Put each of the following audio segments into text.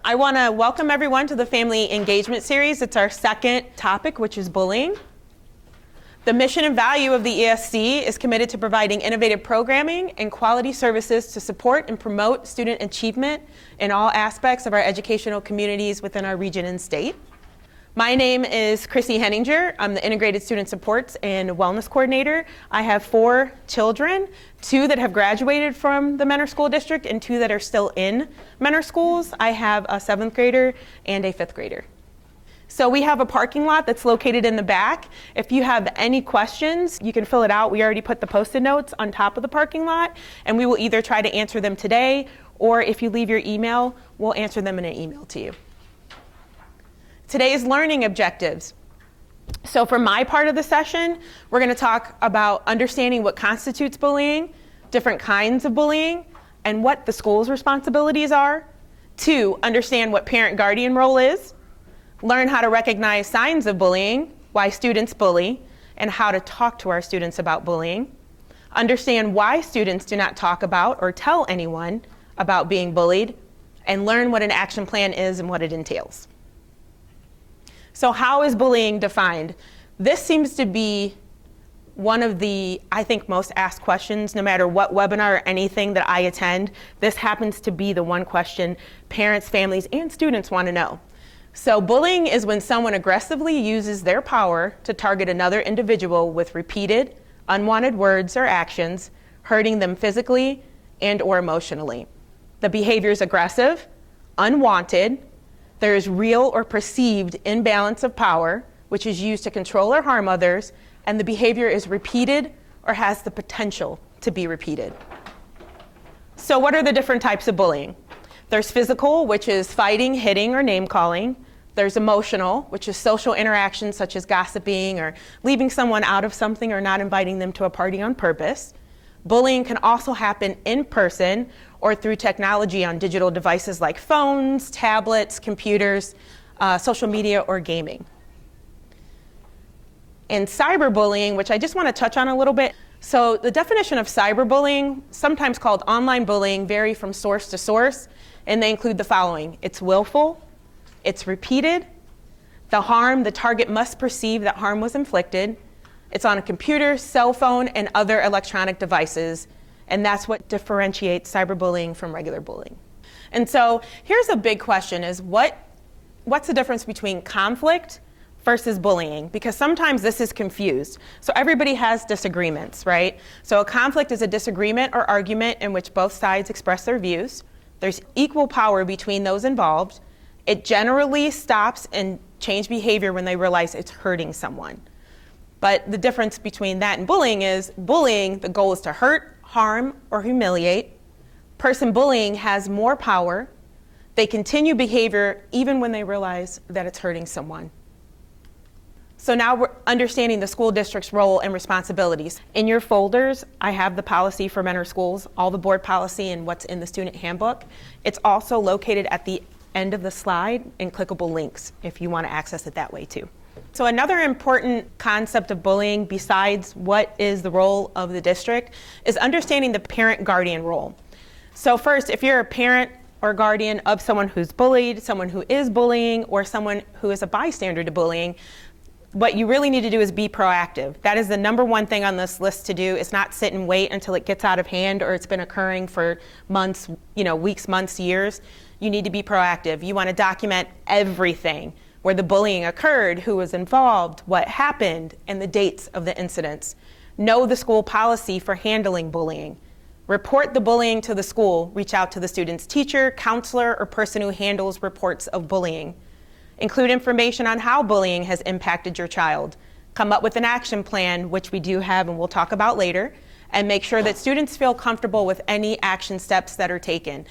I want to welcome everyone to the Family Engagement Series. It's our second topic, which is bullying. The mission and value of the ESC is committed to providing innovative programming and quality services to support and promote student achievement in all aspects of our educational communities within our region and state. My name is Christine Henninger. I'm the Integrated Student Supports and Wellness Coordinator. I have 4 children, 2 that have graduated from the Mentor School District and 2 that are still in Mentor Schools. I have a 7th grader and a 5th grader. So we have a parking lot that's located in the back. If you have any questions, you can fill it out. We already put the Post-it notes on top of the parking lot, and we will either try to answer them today, or if you leave your email, we'll answer them in an email to you. Today's learning objectives. So for my part of the session, we're going to talk about understanding what constitutes bullying, different kinds of bullying, and what the school's responsibilities are. 2, understand what parent-guardian role is. Learn how to recognize signs of bullying, why students bully, and how to talk to our students about bullying. Understand why students do not talk about or tell anyone about being bullied, and learn what an action plan is and what it entails. So how is bullying defined? This seems to be one of the, I think, most asked questions, no matter what webinar or anything that I attend. This happens to be the one question parents, families, and students want to know. So bullying is when someone aggressively uses their power to target another individual with repeated, unwanted words or actions, hurting them physically and or emotionally. The behavior is aggressive, unwanted. There is real or perceived imbalance of power, which is used to control or harm others, and the behavior is repeated or has the potential to be repeated. So what are the different types of bullying? There's physical, which is fighting, hitting, or name-calling. There's emotional, which is social interactions such as gossiping or leaving someone out of something or not inviting them to a party on purpose. Bullying can also happen in person or through technology on digital devices like phones, tablets, computers, social media, or gaming. And cyberbullying, which I just want to touch on a little bit. So the definition of cyberbullying, sometimes called online bullying, vary from source to source, and they include the following. It's willful, it's repeated, the harm, the target must perceive that harm was inflicted, it's on a computer, cell phone, and other electronic devices, and that's what differentiates cyberbullying from regular bullying. And so here's a big question is what's the difference between conflict versus bullying? Because sometimes this is confused. So everybody has disagreements, right? So a conflict is a disagreement or argument in which both sides express their views. There's equal power between those involved. It generally stops and change behavior when they realize it's hurting someone. But the difference between that and bullying is bullying, the goal is to hurt, harm, or humiliate. Person bullying has more power. They continue behavior even when they realize that it's hurting someone. So now we're understanding the school district's role and responsibilities. In your folders, I have the policy for Mentor Schools, all the board policy and what's in the student handbook. It's also located at the end of the slide in clickable links if you want to access it that way too. So another important concept of bullying besides what is the role of the district is understanding the parent-guardian role. So first, if you're a parent or guardian of someone who's bullied, someone who is bullying, or someone who is a bystander to bullying, what you really need to do is be proactive. That is the number one thing on this list to do. It's not sit and wait until it gets out of hand or it's been occurring for months, weeks, months, years. You need to be proactive. You want to document everything, where the bullying occurred, who was involved, what happened, and the dates of the incidents. Know the school policy for handling bullying. Report the bullying to the school. Reach out to the student's teacher, counselor, or person who handles reports of bullying. Include information on how bullying has impacted your child. Come up with an action plan, which we do have and we'll talk about later, and make sure that students feel comfortable with any action steps that are taken.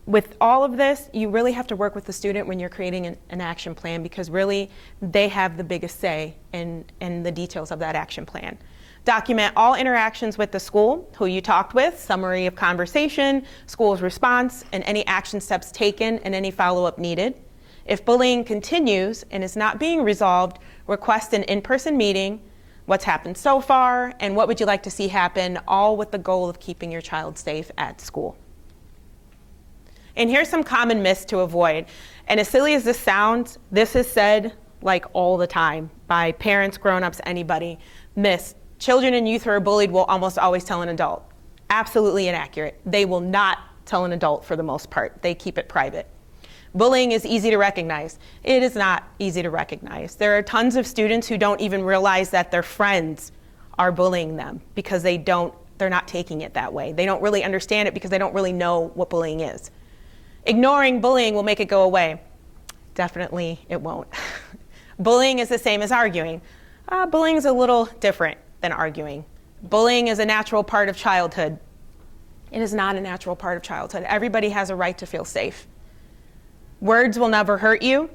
With all of this, you really have to work with the student when you're creating an action plan because really they have the biggest say in the details of that action plan. Document all interactions with the school, who you talked with, summary of conversation, school's response, and any action steps taken and any follow-up needed. If bullying continues and is not being resolved, request an in-person meeting, what's happened so far, and what would you like to see happen, all with the goal of keeping your child safe at school. And here's some common myths to avoid. And as silly as this sounds, this is said like all the time by parents, grown-ups, anybody. Myths. Children and youth who are bullied will almost always tell an adult. Absolutely inaccurate. They will not tell an adult for the most part. They keep it private. Bullying is easy to recognize. It is not easy to recognize. There are tons of students who don't even realize that their friends are bullying them because they're not taking it that way. They don't really understand it because they don't really know what bullying is. Ignoring bullying will make it go away. Definitely it won't. Bullying is the same as arguing. Bullying is a little different than arguing. Bullying is a natural part of childhood. It is not a natural part of childhood. Everybody has a right to feel safe. Words will never hurt you.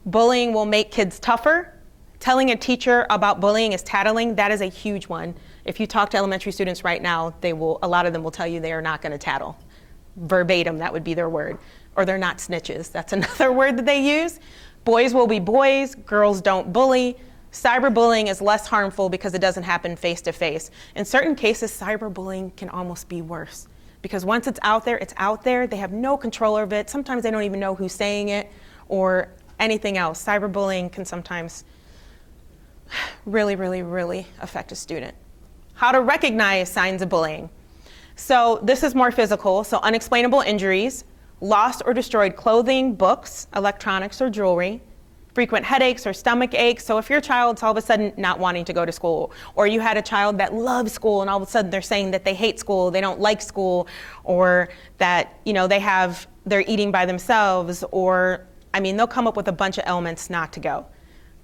Bullying will make kids tougher. Telling a teacher about bullying is tattling. That is a huge one. If you talk to elementary students right now, a lot of them will tell you they are not going to tattle. Verbatim, that would be their word. Or they're not snitches. That's another word that they use. Boys will be boys. Girls don't bully. Cyberbullying is less harmful because it doesn't happen face to face. In certain cases, cyberbullying can almost be worse because once it's out there, it's out there. They have no control over it. Sometimes they don't even know who's saying it or anything else. Cyberbullying can sometimes really, really, really affect a student. How to recognize signs of bullying. So this is more physical. So unexplainable injuries, lost or destroyed clothing, books, electronics, or jewelry, frequent headaches or stomach aches. So if your child's all of a sudden not wanting to go to school, or you had a child that loves school and all of a sudden they're saying that they hate school, they don't like school, or that they're eating by themselves, or they'll come up with a bunch of elements not to go.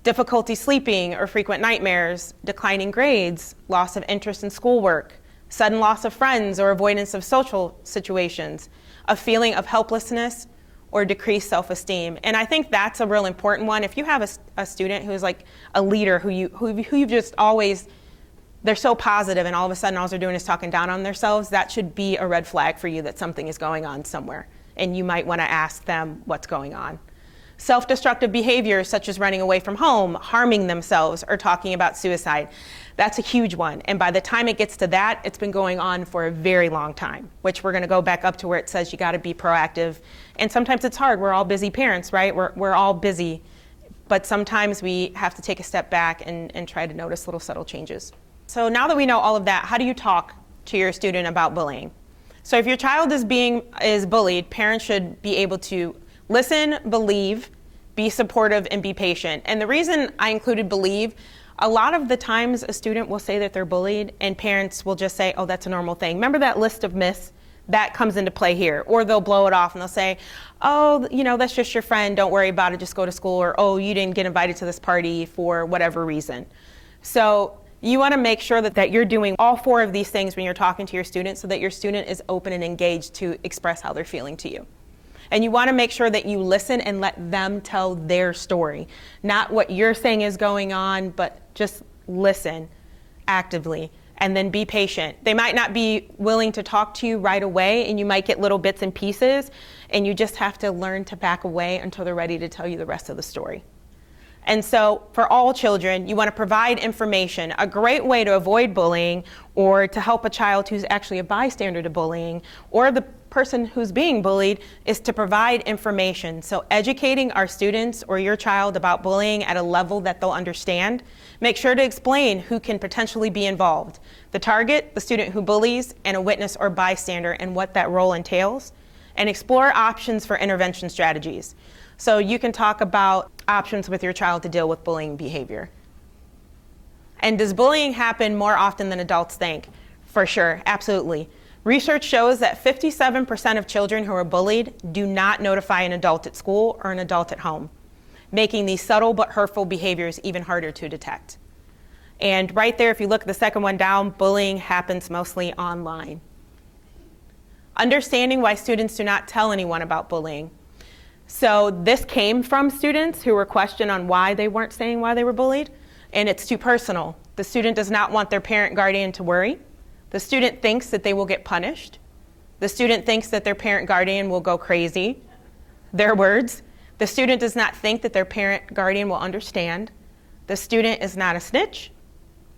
Difficulty sleeping or frequent nightmares, declining grades, loss of interest in schoolwork, sudden loss of friends or avoidance of social situations, a feeling of helplessness, or decreased self-esteem. And I think that's a real important one. If you have a student who's like a leader who you've just always, they're so positive and all of a sudden all they're doing is talking down on themselves, that should be a red flag for you that something is going on somewhere. And you might want to ask them what's going on. Self-destructive behaviors such as running away from home, harming themselves, or talking about suicide. That's a huge one. And by the time it gets to that, it's been going on for a very long time, which we're going to go back up to where it says you got to be proactive. And sometimes it's hard. We're all busy parents, right? We're all busy. But sometimes we have to take a step back and try to notice little subtle changes. So now that we know all of that, how do you talk to your student about bullying? So if your child is bullied, parents should be able to listen, believe, be supportive, and be patient. And the reason I included believe, a lot of the times a student will say that they're bullied and parents will just say, oh, that's a normal thing. Remember that list of myths? That comes into play here. Or they'll blow it off and they'll say, oh, that's just your friend, don't worry about it, just go to school. Or, oh, you didn't get invited to this party for whatever reason. So you want to make sure that you're doing all four of these things when you're talking to your student so that your student is open and engaged to express how they're feeling to you. And you want to make sure that you listen and let them tell their story. Not what you're saying is going on, but just listen actively and then be patient. They might not be willing to talk to you right away and you might get little bits and pieces and you just have to learn to back away until they're ready to tell you the rest of the story. And so for all children, you want to provide information. A great way to avoid bullying or to help a child who's actually a bystander to bullying or the person who's being bullied is to provide information. So educating our students or your child about bullying at a level that they'll understand. Make sure to explain who can potentially be involved. The target, the student who bullies, and a witness or bystander and what that role entails. And explore options for intervention strategies. So you can talk about options with your child to deal with bullying behavior. And does bullying happen more often than adults think? For sure, absolutely. Research shows that 57% of children who are bullied do not notify an adult at school or an adult at home, making these subtle but hurtful behaviors even harder to detect. And right there, if you look at the second one down, bullying happens mostly online. Understanding why students do not tell anyone about bullying. So this came from students who were questioned on why they weren't saying why they were bullied, and it's too personal. The student does not want their parent guardian to worry. The student thinks that they will get punished. The student thinks that their parent guardian will go crazy. Their words. The student does not think that their parent guardian will understand. The student is not a snitch.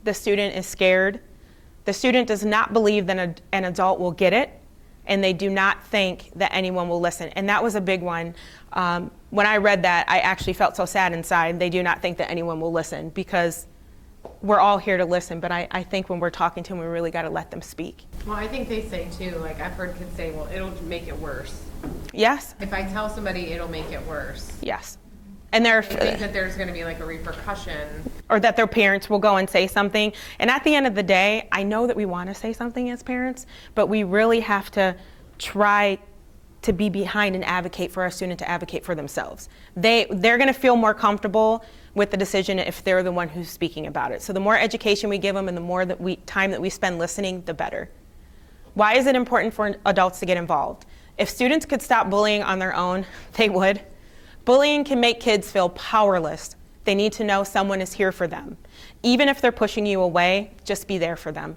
The student is scared. The student does not believe that an adult will get it. and they do not think that anyone will listen. And that was a big one. When I read that, I actually felt so sad inside. They do not think that anyone will listen, because we're all here to listen, but I think when we're talking to them, we really got to let them speak. Well, I think they say too, like I've heard kids say, well, it'll make it worse. Yes. If I tell somebody, it'll make it worse. Yes. And I think that there's going to be like a repercussion. Or that their parents will go and say something. And at the end of the day, I know that we want to say something as parents, but we really have to try to be behind and advocate for our student to advocate for themselves. They're going to feel more comfortable with the decision if they're the one who's speaking about it. So the more education we give them and the more time that we spend listening, the better. Why is it important for adults to get involved? If students could stop bullying on their own, they would. Bullying can make kids feel powerless. They need to know someone is here for them. Even if they're pushing you away, just be there for them.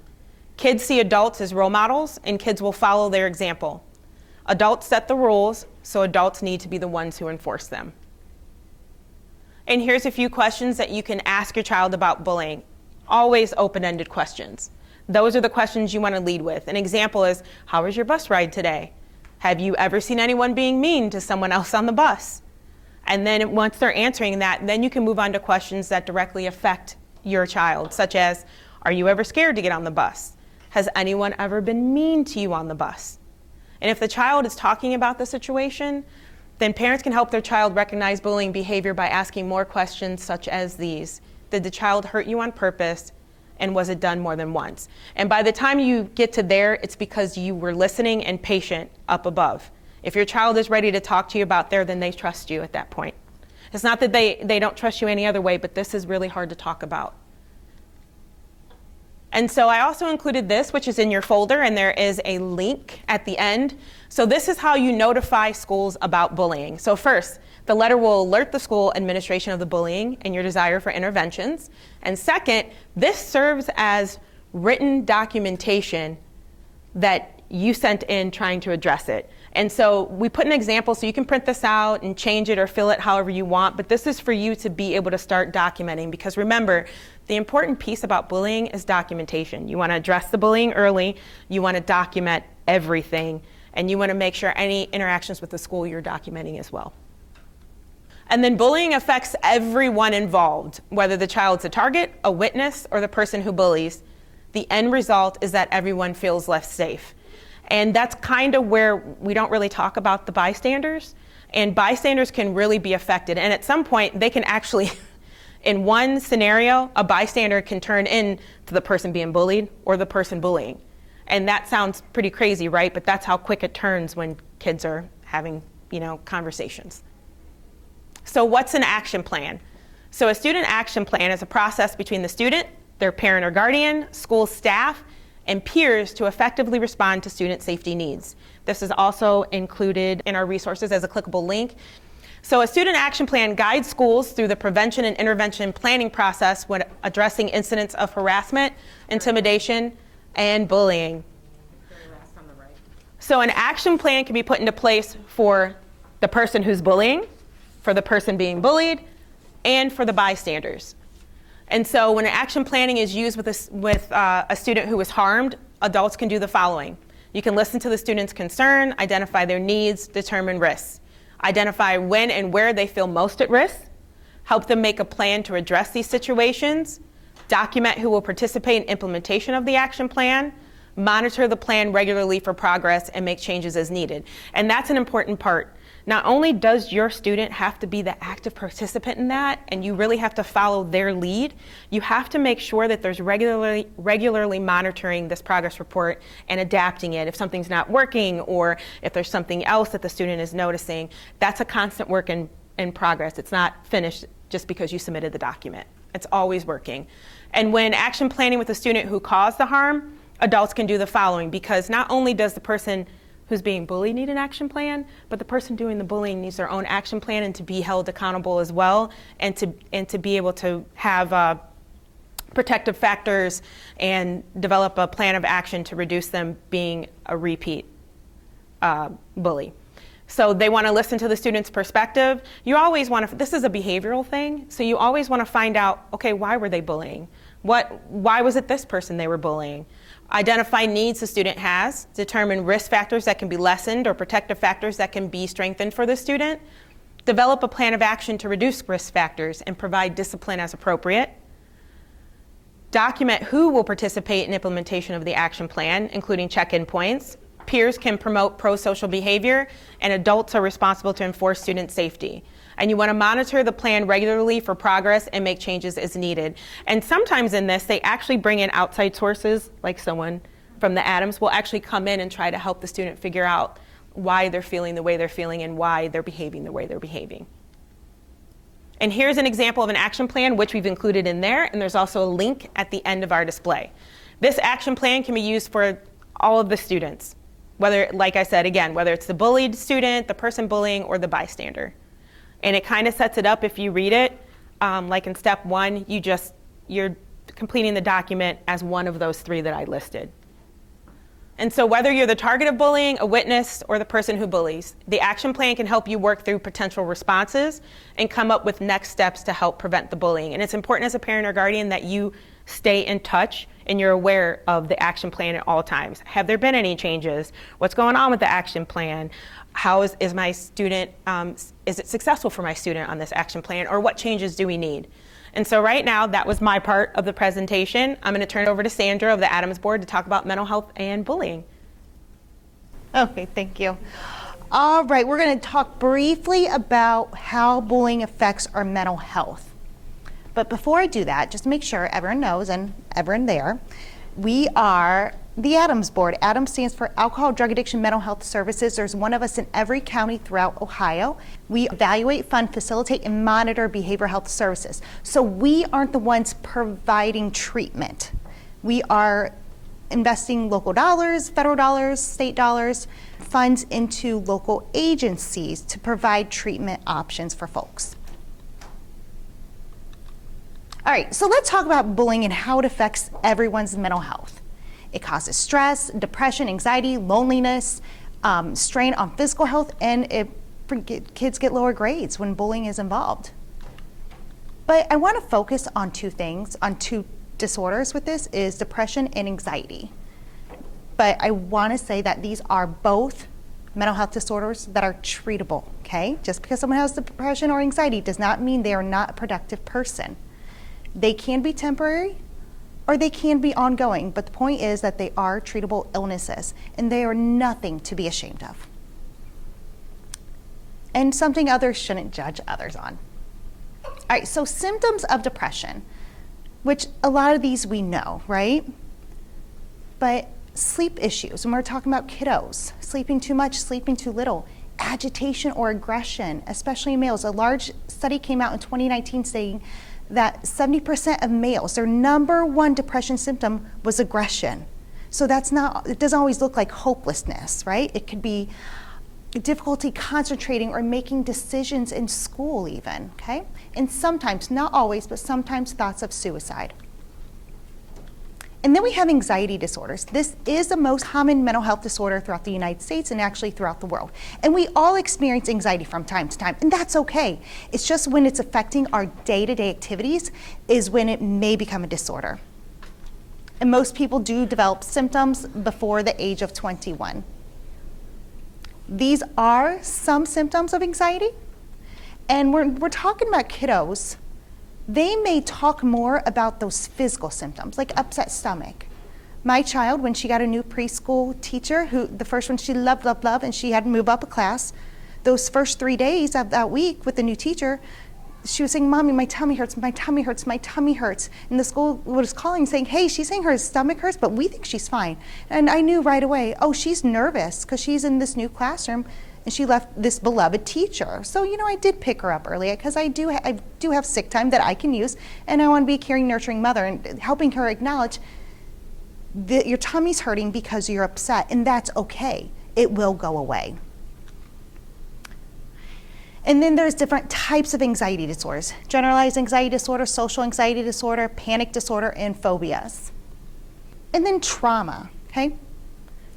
Kids see adults as role models, and kids will follow their example. Adults set the rules, so adults need to be the ones who enforce them. And here's a few questions that you can ask your child about bullying. Always open-ended questions. Those are the questions you want to lead with. An example is, how was your bus ride today? Have you ever seen anyone being mean to someone else on the bus? And then once they're answering that, then you can move on to questions that directly affect your child, such as, are you ever scared to get on the bus? Has anyone ever been mean to you on the bus? And if the child is talking about the situation, then parents can help their child recognize bullying behavior by asking more questions such as these. Did the child hurt you on purpose? And was it done more than once? And by the time you get to there, it's because you were listening and patient up above. If your child is ready to talk to you about there, then they trust you at that point. It's not that they don't trust you any other way, but this is really hard to talk about. And so I also included this, which is in your folder, and there is a link at the end. So this is how you notify schools about bullying. So first, the letter will alert the school administration of the bullying and your desire for interventions. And second, this serves as written documentation that you sent in trying to address it. And so we put an example, so you can print this out and change it or fill it however you want, but this is for you to be able to start documenting, because remember, the important piece about bullying is documentation. You want to address the bullying early, you want to document everything, and you want to make sure any interactions with the school you're documenting as well. And then bullying affects everyone involved, whether the child's a target, a witness, or the person who bullies. The end result is that everyone feels less safe. And that's kind of where we don't really talk about the bystanders. And bystanders can really be affected. And at some point, they can actually, in one scenario, a bystander can turn into the person being bullied or the person bullying. And that sounds pretty crazy, right? But that's how quick it turns when kids are having, conversations. So what's an action plan? So a student action plan is a process between the student, their parent or guardian, school staff, and peers to effectively respond to student safety needs. This is also included in our resources as a clickable link. So a student action plan guides schools through the prevention and intervention planning process when addressing incidents of harassment, intimidation, and bullying. So an action plan can be put into place for the person who's bullying, for the person being bullied, and for the bystanders. And so when an action planning is used with a student who was harmed, adults can do the following. You can listen to the student's concern, identify their needs, determine risks, identify when and where they feel most at risk, help them make a plan to address these situations, document who will participate in implementation of the action plan, monitor the plan regularly for progress, and make changes as needed. And that's an important part. Not only does your student have to be the active participant in that, and you really have to follow their lead, you have to make sure that there's regularly monitoring this progress report and adapting it if something's not working or if there's something else that the student is noticing. That's a constant work in progress. It's not finished just because you submitted the document. It's always working. And when action planning with a student who caused the harm, adults can do the following, because not only does the person who's being bullied need an action plan, but the person doing the bullying needs their own action plan and to be held accountable as well, and to be able to have protective factors and develop a plan of action to reduce them being a repeat bully. So they want to listen to the student's perspective. You always want to, this is a behavioral thing, so you always want to find out, okay, why were they bullying? Why was it this person they were bullying? Identify needs the student has, determine risk factors that can be lessened or protective factors that can be strengthened for the student, develop a plan of action to reduce risk factors and provide discipline as appropriate, document who will participate in implementation of the action plan, including check-in points. Peers can promote pro-social behavior, and adults are responsible to enforce student safety. And you want to monitor the plan regularly for progress and make changes as needed. And sometimes in this, they actually bring in outside sources, like someone from the ADAMHS will actually come in and try to help the student figure out why they're feeling the way they're feeling and why they're behaving the way they're behaving. And here's an example of an action plan, which we've included in there, and there's also a link at the end of our display. This action plan can be used for all of the students, whether, like I said, again, whether it's the bullied student, the person bullying, or the bystander. And it kind of sets it up if you read it, like in step 1, you're completing the document as one of those 3 that I listed. And so whether you're the target of bullying, a witness, or the person who bullies, the action plan can help you work through potential responses and come up with next steps to help prevent the bullying. And it's important as a parent or guardian that you stay in touch and you're aware of the action plan at all times. Have there been any changes? What's going on with the action plan? How is my student, is it successful for my student on this action plan? Or what changes do we need? And so right now, that was my part of the presentation. I'm going to turn it over to Sandra of the ADAMHS board to talk about mental health and bullying. Okay, thank you. All right, we're going to talk briefly about how bullying affects our mental health. But before I do that, just to make sure everyone knows and everyone there, we are the ADAMHS board. ADAMHS stands for Alcohol, Drug Addiction, Mental Health Services. There's one of us in every county throughout Ohio. We evaluate, fund, facilitate, and monitor behavioral health services. So we aren't the ones providing treatment. We are investing local dollars, federal dollars, state dollars, funds into local agencies to provide treatment options for folks. All right, so let's talk about bullying and how it affects everyone's mental health. It causes stress, depression, anxiety, loneliness, strain on physical health, and kids get lower grades when bullying is involved. But I want to focus on 2 things, on 2 disorders with this, is depression and anxiety. But I want to say that these are both mental health disorders that are treatable, okay? Just because someone has depression or anxiety does not mean they are not a productive person. They can be temporary, or they can be ongoing, but the point is that they are treatable illnesses, and they are nothing to be ashamed of. And something others shouldn't judge others on. All right, so symptoms of depression, which a lot of these we know, right? But sleep issues, when we're talking about kiddos, sleeping too much, sleeping too little, agitation or aggression, especially in males. A large study came out in 2019 saying that 70% of males, their number 1 depression symptom was aggression. So that's not, it doesn't always look like hopelessness, right? It could be difficulty concentrating or making decisions in school even, okay? And sometimes, not always, but sometimes thoughts of suicide. And then we have anxiety disorders. This is the most common mental health disorder throughout the United States and actually throughout the world. And we all experience anxiety from time to time, and that's okay. It's just when it's affecting our day-to-day activities is when it may become a disorder. And most people do develop symptoms before the age of 21. These are some symptoms of anxiety, and we're talking about kiddos. They may talk more about those physical symptoms, like upset stomach. My child, when she got a new preschool teacher, who the first one she loved, and she had to move up a class, those first 3 days of that week with the new teacher, she was saying, "Mommy, my tummy hurts, my tummy hurts, my tummy hurts." And the school was calling saying, "Hey, she's saying her stomach hurts, but we think she's fine." And I knew right away, oh, she's nervous because she's in this new classroom and she left this beloved teacher. So, I did pick her up early because I do have sick time that I can use, and I want to be a caring, nurturing mother and helping her acknowledge that your tummy's hurting because you're upset, and that's okay. It will go away. And then there's different types of anxiety disorders: generalized anxiety disorder, social anxiety disorder, panic disorder, and phobias. And then trauma, okay?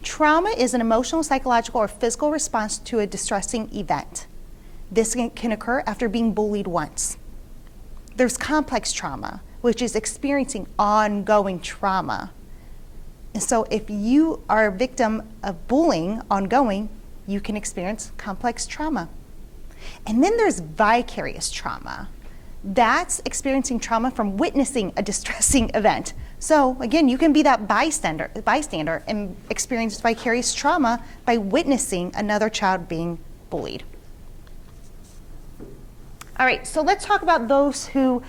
Trauma is an emotional, psychological, or physical response to a distressing event. This can occur after being bullied once. There's complex trauma, which is experiencing ongoing trauma. And so if you are a victim of bullying ongoing, you can experience complex trauma. And then there's vicarious trauma. That's experiencing trauma from witnessing a distressing event. So again, you can be that bystander and experience vicarious trauma by witnessing another child being bullied. All right, so let's talk about those who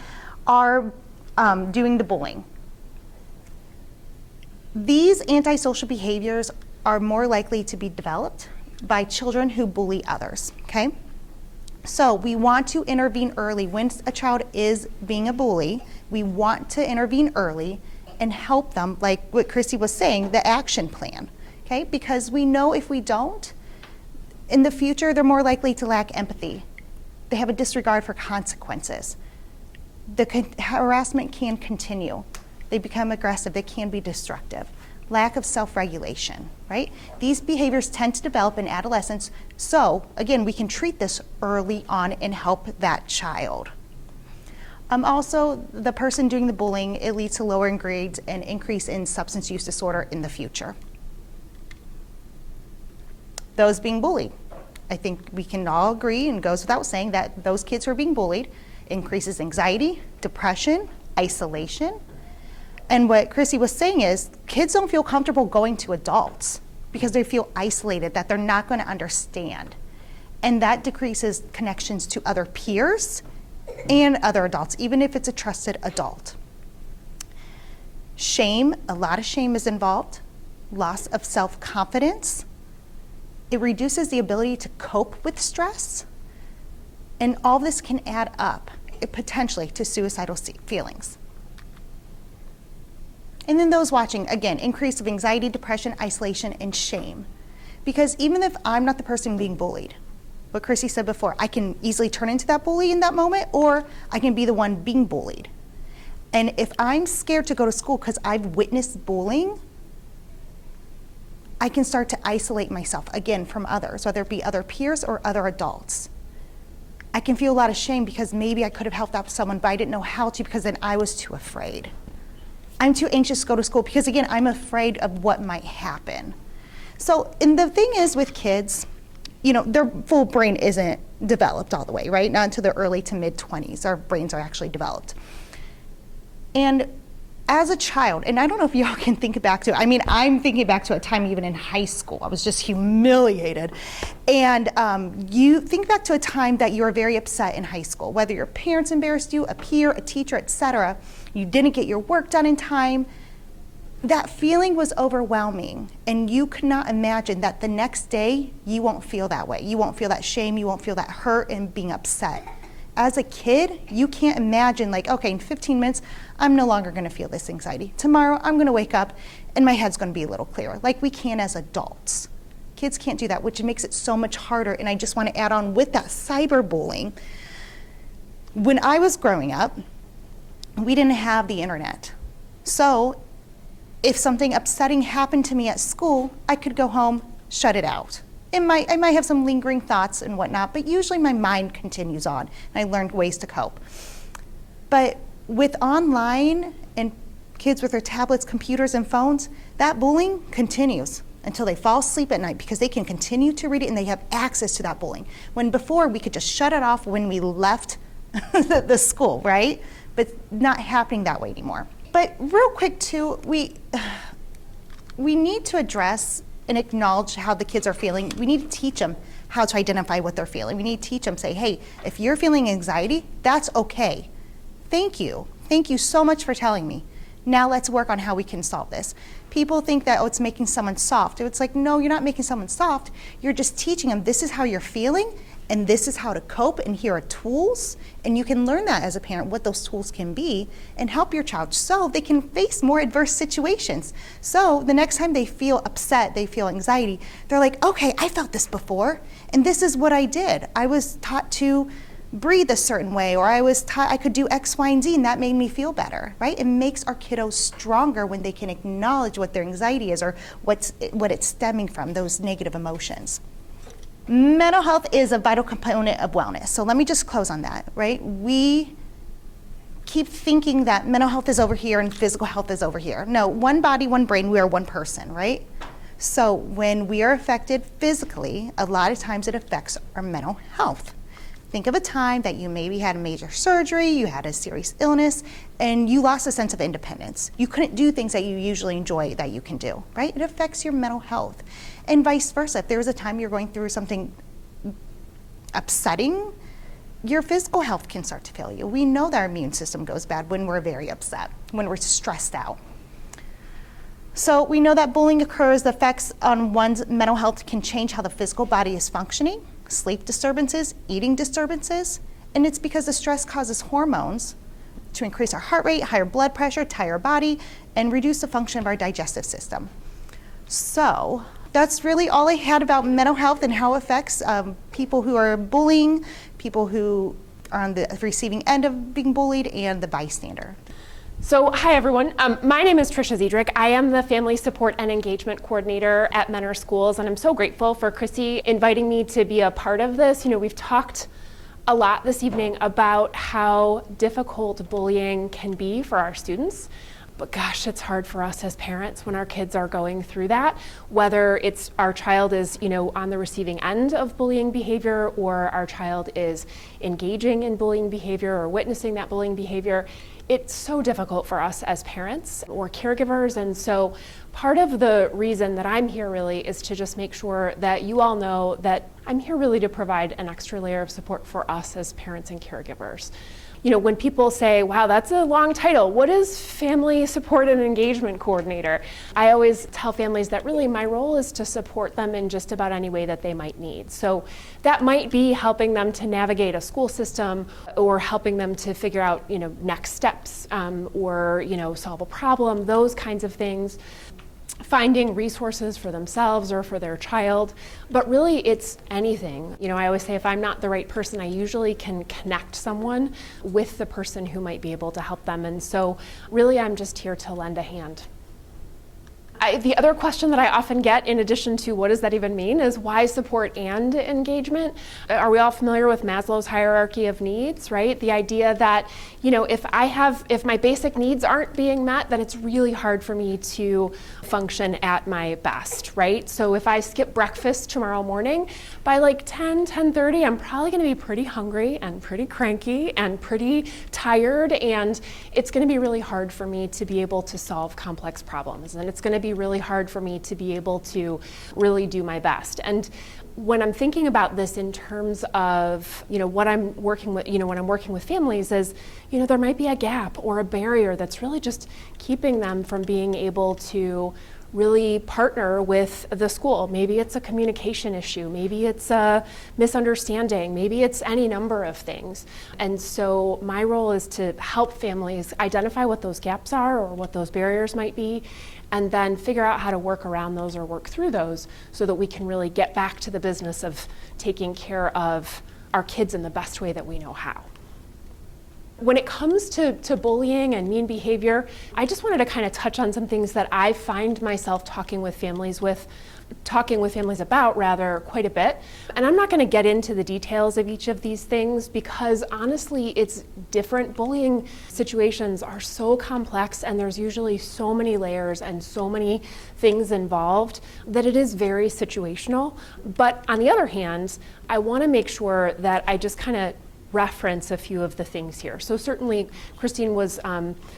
are doing the bullying. These antisocial behaviors are more likely to be developed by children who bully others, okay? So we want to intervene early. When a child is being a bully, we want to intervene early and help them, like what Chrissy was saying, the action plan, okay? Because we know if we don't, in the future, they're more likely to lack empathy. They have a disregard for consequences. The harassment can continue. They become aggressive, they can be destructive. Lack of self-regulation, right? These behaviors tend to develop in adolescence, so again, we can treat this early on and help that child. Also, the person doing the bullying, it leads to lowering grades and increase in substance use disorder in the future. Those being bullied. I think we can all agree, and goes without saying, that those kids who are being bullied increases anxiety, depression, isolation. And what Chrissy was saying is, kids don't feel comfortable going to adults because they feel isolated, that they're not going to understand. And that decreases connections to other peers and other adults, even if it's a trusted adult. Shame, a lot of shame is involved. Loss of self-confidence. It reduces the ability to cope with stress. And all this can add up, potentially, to suicidal feelings. And then those watching, again, increase of anxiety, depression, isolation, and shame. Because even if I'm not the person being bullied, what Chrissy said before, I can easily turn into that bully in that moment, or I can be the one being bullied. And if I'm scared to go to school because I've witnessed bullying, I can start to isolate myself, again, from others, whether it be other peers or other adults. I can feel a lot of shame because maybe I could have helped out someone, but I didn't know how to because then I was too afraid. I'm too anxious to go to school because, again, I'm afraid of what might happen. So, and the thing is with kids, you know, their full brain isn't developed all the way, right? Not until the early to mid-20s, our brains are actually developed. And as a child, and I don't know if y'all can think back to, I'm thinking back to a time even in high school, I was just humiliated. And you think back to a time that you were very upset in high school, whether your parents embarrassed you, a peer, a teacher, etc. You didn't get your work done in time. That feeling was overwhelming, and you could not imagine that the next day you won't feel that way. You won't feel that shame, you won't feel that hurt and being upset. As a kid, you can't imagine, like, okay, in 15 minutes, I'm no longer gonna feel this anxiety. Tomorrow, I'm gonna wake up and my head's gonna be a little clearer, like we can as adults. Kids can't do that, which makes it so much harder. And I just wanna add on with that cyberbullying. When I was growing up, we didn't have the internet. So if something upsetting happened to me at school, I could go home, shut it out. I might have some lingering thoughts and whatnot, but usually my mind continues on, and I learned ways to cope. But with online and kids with their tablets, computers, and phones, that bullying continues until they fall asleep at night because they can continue to read it and they have access to that bullying. When before, we could just shut it off when we left the school, right? But not happening that way anymore. But real quick too, we need to address and acknowledge how the kids are feeling. We need to teach them how to identify what they're feeling. We need to teach them, say, hey, if you're feeling anxiety, that's okay. Thank you. Thank you so much for telling me. Now let's work on how we can solve this. People think that, oh, it's making someone soft. It's like, no, you're not making someone soft. You're just teaching them this is how you're feeling, and this is how to cope, and here are tools. And you can learn that as a parent, what those tools can be, and help your child so they can face more adverse situations. So the next time they feel upset, they feel anxiety, they're like, okay, I felt this before, and this is what I did. I was taught to breathe a certain way, or I was taught I could do X, Y, and Z, and that made me feel better, right? It makes our kiddos stronger when they can acknowledge what their anxiety is or what it's stemming from, those negative emotions. Mental health is a vital component of wellness. So let me just close on that, right? We keep thinking that mental health is over here and physical health is over here. No, one body, one brain, we are one person, right? So when we are affected physically, a lot of times it affects our mental health. Think of a time that you maybe had a major surgery, you had a serious illness, and you lost a sense of independence. You couldn't do things that you usually enjoy that you can do, right? It affects your mental health. And vice versa. If there was a time you're going through something upsetting, your physical health can start to fail you. We know that our immune system goes bad when we're very upset, when we're stressed out. So we know that bullying occurs, the effects on one's mental health can change how the physical body is functioning, sleep disturbances, eating disturbances, and it's because the stress causes hormones to increase our heart rate, higher blood pressure, tire our body, and reduce the function of our digestive system. So that's really all I had about mental health and how it affects people who are bullying, people who are on the receiving end of being bullied, and the bystander. So, hi everyone. My name is Tricia Zeedrich. I am the Family Support and Engagement Coordinator at Mentor Schools, and I'm so grateful for Chrissy inviting me to be a part of this. You know, we've talked a lot this evening about how difficult bullying can be for our students. But gosh, it's hard for us as parents when our kids are going through that, whether it's our child is, on the receiving end of bullying behavior, or our child is engaging in bullying behavior or witnessing that bullying behavior. It's so difficult for us as parents or caregivers, and so part of the reason that I'm here really is to just make sure that you all know that I'm here really to provide an extra layer of support for us as parents and caregivers. When people say, wow, that's a long title, what is Family Support and Engagement Coordinator? I always tell families that really my role is to support them in just about any way that they might need. So that might be helping them to navigate a school system, or helping them to figure out, next steps, or, solve a problem, those kinds of things. Finding resources for themselves or for their child, but really it's anything. I always say if I'm not the right person, I usually can connect someone with the person who might be able to help them, and so really I'm just here to lend a hand. The other question that I often get, in addition to what does that even mean, is why support and engagement? Are we all familiar with Maslow's hierarchy of needs, right? The idea that, if my basic needs aren't being met, then it's really hard for me to function at my best, right? So if I skip breakfast tomorrow morning, by like 10:30, I'm probably gonna be pretty hungry and pretty cranky and pretty tired, and it's gonna be really hard for me to be able to solve complex problems, and it's gonna be really hard for me to be able to really do my best. And when I'm thinking about this in terms of, what I'm working with, when I'm working with families is, there might be a gap or a barrier that's really just keeping them from being able to really partner with the school. Maybe it's a communication issue, maybe it's a misunderstanding, maybe it's any number of things. And so my role is to help families identify what those gaps are or what those barriers might be, and then figure out how to work around those or work through those so that we can really get back to the business of taking care of our kids in the best way that we know how. When it comes to bullying and mean behavior, I just wanted to kind of touch on some things that I find myself talking with families about quite a bit. And I'm not going to get into the details of each of these things because honestly, it's different. Bullying situations are so complex, and there's usually so many layers and so many things involved that it is very situational. But on the other hand, I want to make sure that I just kind of reference a few of the things here. So certainly Christine was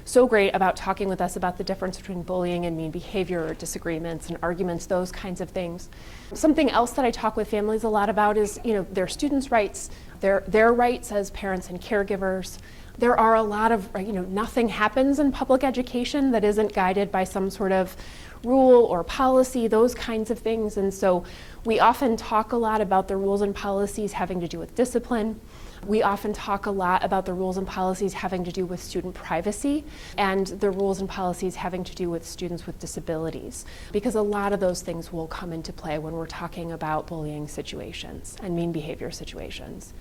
so great about talking with us about the difference between bullying and mean behavior, or disagreements and arguments, those kinds of things. Something else that I talk with families a lot about is, their students' rights, their rights as parents and caregivers. There are a lot of, nothing happens in public education that isn't guided by some sort of rule or policy, those kinds of things. And so we often talk a lot about the rules and policies having to do with discipline. We often talk a lot about the rules and policies having to do with student privacy and the rules and policies having to do with students with disabilities, because a lot of those things will come into play when we're talking about bullying situations and mean behavior situations.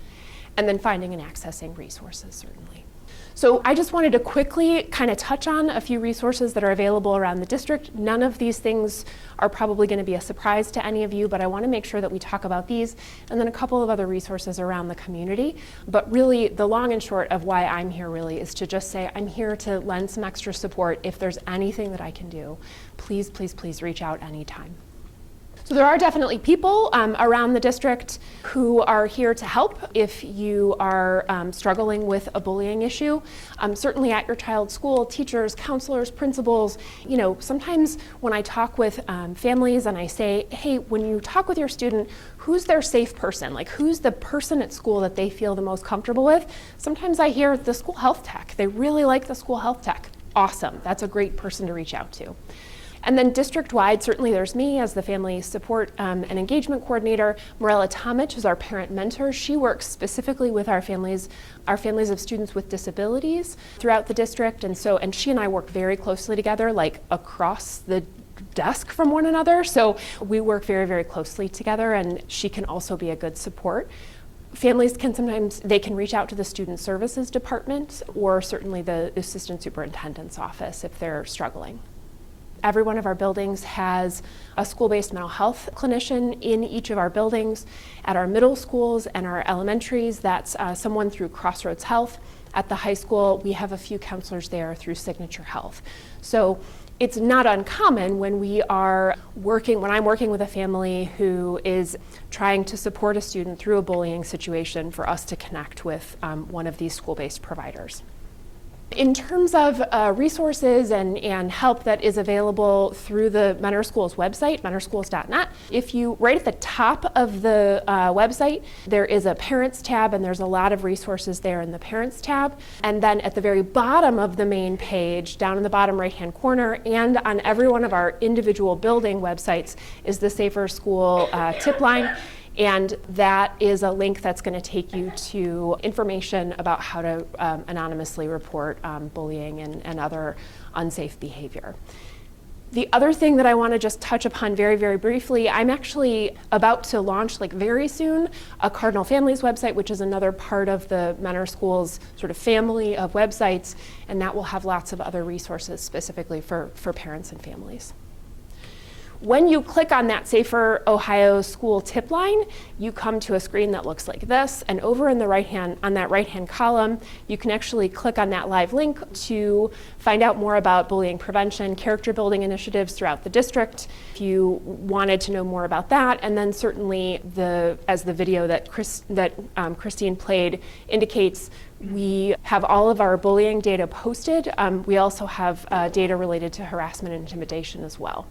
and then finding and accessing resources, certainly. So I just wanted to quickly kind of touch on a few resources that are available around the district. None of these things are probably going to be a surprise to any of you, but I want to make sure that we talk about these, and then a couple of other resources around the community. But really, the long and short of why I'm here really is to just say I'm here to lend some extra support. If there's anything that I can do, please, please, please reach out anytime. So there are definitely people around the district who are here to help if you are struggling with a bullying issue. Certainly at your child's school, teachers, counselors, principals. You know, sometimes when I talk with families and I say, hey, when you talk with your student, who's their safe person? Like, who's the person at school that they feel the most comfortable with? Sometimes I hear the school health tech. They really like the school health tech. Awesome. That's a great person to reach out to. And then district-wide, certainly there's me as the family support and engagement coordinator. Morella Tomich is our parent mentor. She works specifically with our families of students with disabilities throughout the district. And she and I work very closely together, like across the desk from one another. So we work very, very closely together, and she can also be a good support. Families can sometimes, they can reach out to the student services department or certainly the assistant superintendent's office if they're struggling. Every one of our buildings has a school-based mental health clinician in each of our buildings. At our middle schools and our elementaries, that's someone through Crossroads Health. At the high school, we have a few counselors there through Signature Health. So it's not uncommon when I'm working with a family who is trying to support a student through a bullying situation for us to connect with one of these school-based providers. In terms of resources and help that is available through the Mentor Schools website, mentorschools.net, if you, right at the top of the website, there is a Parents tab, and there's a lot of resources there in the Parents tab. And then at the very bottom of the main page, down in the bottom right-hand corner, and on every one of our individual building websites, is the Safer School tip line. And that is a link that's going to take you to information about how to anonymously report bullying and other unsafe behavior. The other thing that I want to just touch upon very, very briefly, I'm actually about to launch, like very soon, a Cardinal Families website, which is another part of the Mentor Schools sort of family of websites, and that will have lots of other resources specifically for parents and families. When you click on that Safer Ohio School tip line, you come to a screen that looks like this, and over in the on that right-hand column, you can actually click on that live link to find out more about bullying prevention, character building initiatives throughout the district, if you wanted to know more about that. And then certainly, as the video that Christine played indicates, we have all of our bullying data posted. We also have data related to harassment and intimidation as well.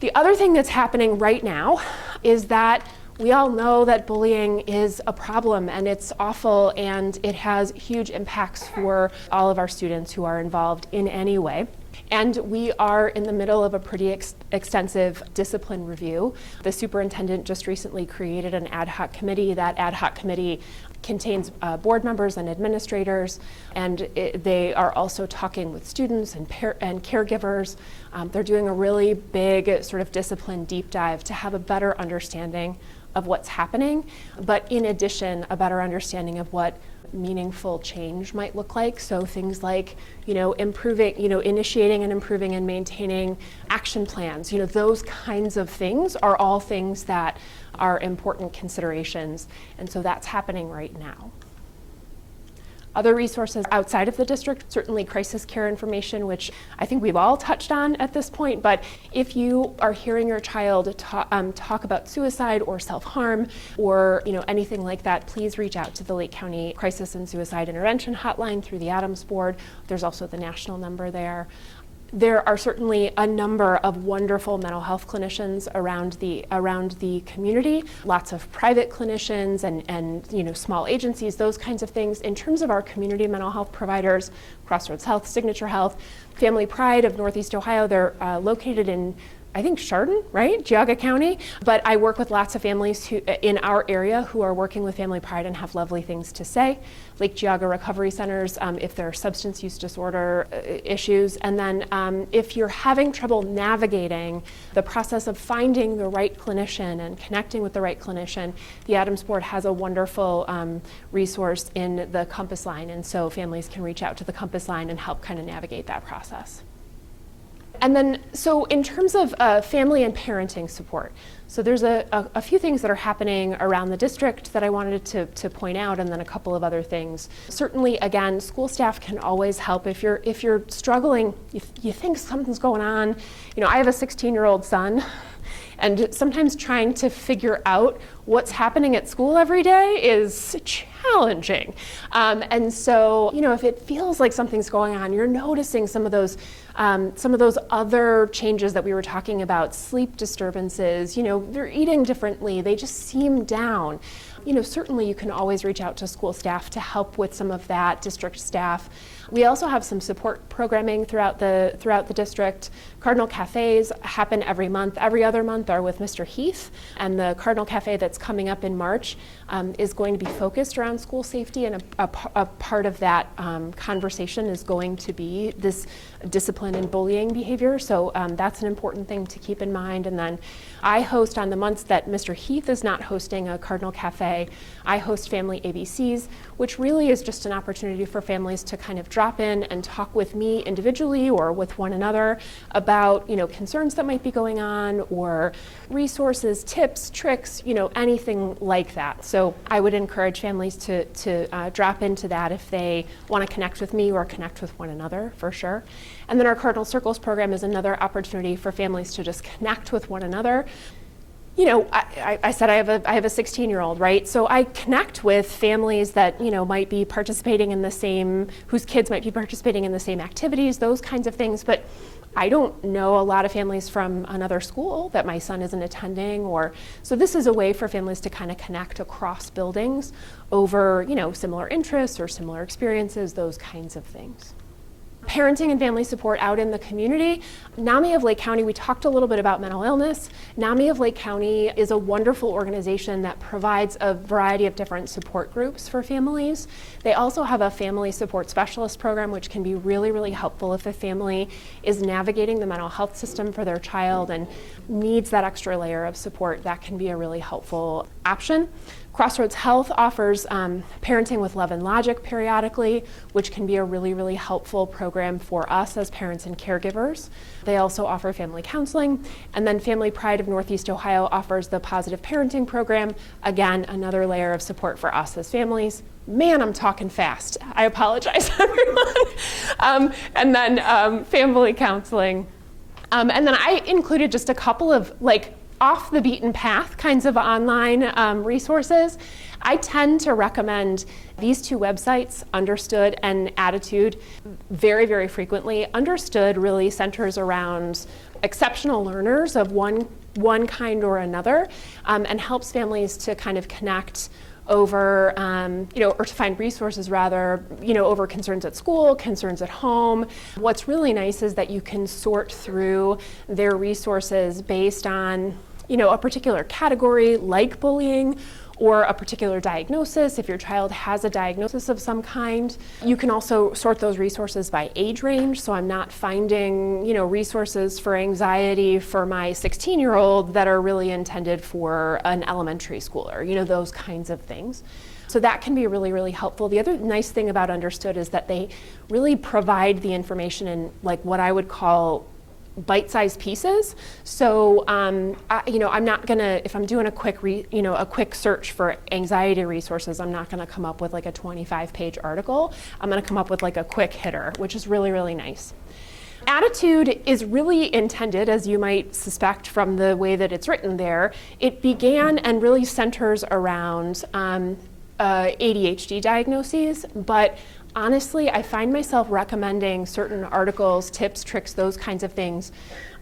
The other thing that's happening right now is that we all know that bullying is a problem, and it's awful, and it has huge impacts for all of our students who are involved in any way. And we are in the middle of a pretty extensive discipline review. The superintendent just recently created an ad hoc committee. That ad hoc committee contains board members and administrators, and they are also talking with students and caregivers. They're doing a really big sort of discipline deep dive to have a better understanding of what's happening, but in addition, a better understanding of what meaningful change might look like. So things like, initiating and improving and maintaining action plans, those kinds of things are all things that are important considerations. And so that's happening right now. Other resources outside of the district, certainly crisis care information, which I think we've all touched on at this point, but if you are hearing your child talk about suicide or self-harm or anything like that, please reach out to the Lake County Crisis and Suicide Intervention Hotline through the ADAMHS board. There's also the national number there. There are certainly a number of wonderful mental health clinicians around the community, lots of private clinicians and small agencies, those kinds of things. In terms of our community mental health providers, Crossroads Health, Signature Health, Family Pride of Northeast Ohio, they're located in, I think Chardon, right? Geauga County. But I work with lots of families who, in our area who are working with Family Pride and have lovely things to say. Lake Geauga Recovery Centers, if there are substance use disorder issues. And then if you're having trouble navigating the process of finding the right clinician and connecting with the right clinician, the ADAMHS board has a wonderful resource in the Compass Line. And so families can reach out to the Compass Line and help kind of navigate that process. And then, so in terms of family and parenting support, so there's a few things that are happening around the district that I wanted to point out, and then a couple of other things. Certainly, again, school staff can always help if you're struggling, you think something's going on. You know, I have a 16-year-old son, and sometimes trying to figure out what's happening at school every day is challenging. And so, you know, if it feels like something's going on, you're noticing some of those other changes that we were talking about, sleep disturbances, you know, they're eating differently, they just seem down. You know, certainly you can always reach out to school staff to help with some of that, district staff. We also have some support programming throughout the district. Cardinal Cafes happen every month. Every other month are with Mr. Heath, and the Cardinal Cafe that's coming up in March is going to be focused around school safety, and a part of that conversation is going to be this discipline and bullying behavior. So that's an important thing to keep in mind. And then I host, on the months that Mr. Heath is not hosting a Cardinal Cafe, I host Family ABCs, which really is just an opportunity for families to kind of drop in and talk with me individually or with one another about, you know, concerns that might be going on, or resources, tips, tricks, you know, anything like that. So I would encourage families to drop into that if they want to connect with me or connect with one another, for sure. And then our Cardinal Circles program is another opportunity for families to just connect with one another. You know, I said I have a 16-year-old, right? So I connect with families that, you know, might be participating in the same, whose kids might be participating in the same activities, those kinds of things. But I don't know a lot of families from another school that my son isn't attending, or so this is a way for families to kind of connect across buildings over, you know, similar interests or similar experiences, those kinds of things. Parenting and family support out in the community. NAMI of Lake County, we talked a little bit about mental illness. NAMI of Lake County is a wonderful organization that provides a variety of different support groups for families. They also have a family support specialist program, which can be really, really helpful if a family is navigating the mental health system for their child and needs that extra layer of support. That can be a really helpful option. Crossroads Health offers Parenting with Love and Logic periodically, which can be a really, really helpful program for us as parents and caregivers. They also offer family counseling. And then Family Pride of Northeast Ohio offers the Positive Parenting Program. Again, another layer of support for us as families. Man, I'm talking fast. I apologize, everyone. And then family counseling. And then I included just a couple of off the beaten path kinds of online resources. I tend to recommend these two websites, Understood and Attitude, very, very frequently. Understood really centers around exceptional learners of one kind or another, and helps families to kind of connect over, or to find resources rather, over concerns at school, concerns at home. What's really nice is that you can sort through their resources based on a particular category like bullying or a particular diagnosis. If your child has a diagnosis of some kind, you can also sort those resources by age range. So I'm not finding, resources for anxiety for my 16-year-old that are really intended for an elementary schooler, those kinds of things. So that can be really, really helpful. The other nice thing about Understood is that they really provide the information in what I would call bite-sized pieces. So, I'm not gonna, if I'm doing a quick search for anxiety resources, I'm not gonna come up with a 25-page article. I'm gonna come up with a quick hitter, which is really, really nice. Attitude is really intended, as you might suspect from the way that it's written there. It began and really centers around ADHD diagnoses, but honestly, I find myself recommending certain articles, tips, tricks, those kinds of things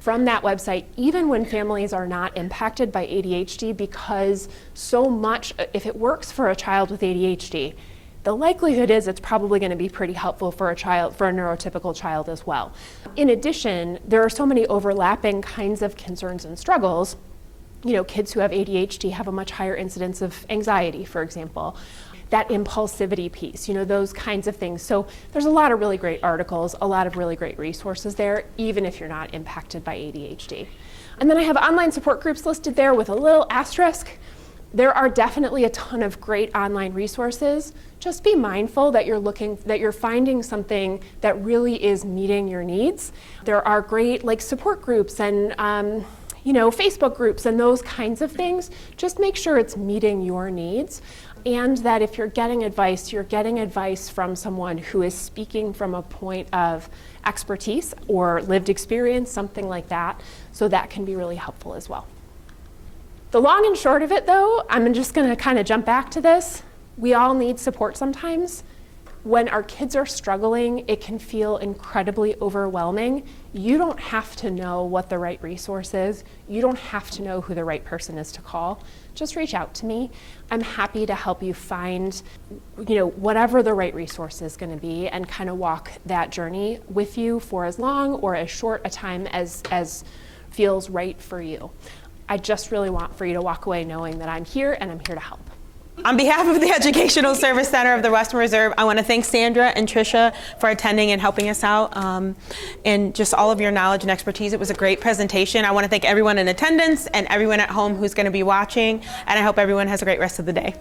from that website, even when families are not impacted by ADHD, because so much, if it works for a child with ADHD, the likelihood is it's probably going to be pretty helpful for a neurotypical child as well. In addition, there are so many overlapping kinds of concerns and struggles. Kids who have ADHD have a much higher incidence of anxiety, for example. That impulsivity piece, those kinds of things. So there's a lot of really great articles, a lot of really great resources there, even if you're not impacted by ADHD. And then I have online support groups listed there with a little asterisk. There are definitely a ton of great online resources. Just be mindful that you're finding something that really is meeting your needs. There are great support groups and Facebook groups and those kinds of things. Just make sure it's meeting your needs, and that if you're getting advice from someone who is speaking from a point of expertise or lived experience, something like that, so that can be really helpful as well. The long and short of it, though, I'm just going to kind of jump back to this. We all need support sometimes. When our kids are struggling, it can feel incredibly overwhelming. You don't have to know what the right resource is. You don't have to know who the right person is to call. Just reach out to me. I'm happy to help you find, whatever the right resource is going to be, and kind of walk that journey with you for as long or as short a time as feels right for you. I just really want for you to walk away knowing that I'm here and I'm here to help. On behalf of the Educational Service Center of the Western Reserve, I want to thank Sandra and Tricia for attending and helping us out, and just all of your knowledge and expertise. It was a great presentation. I want to thank everyone in attendance and everyone at home who's going to be watching, and I hope everyone has a great rest of the day.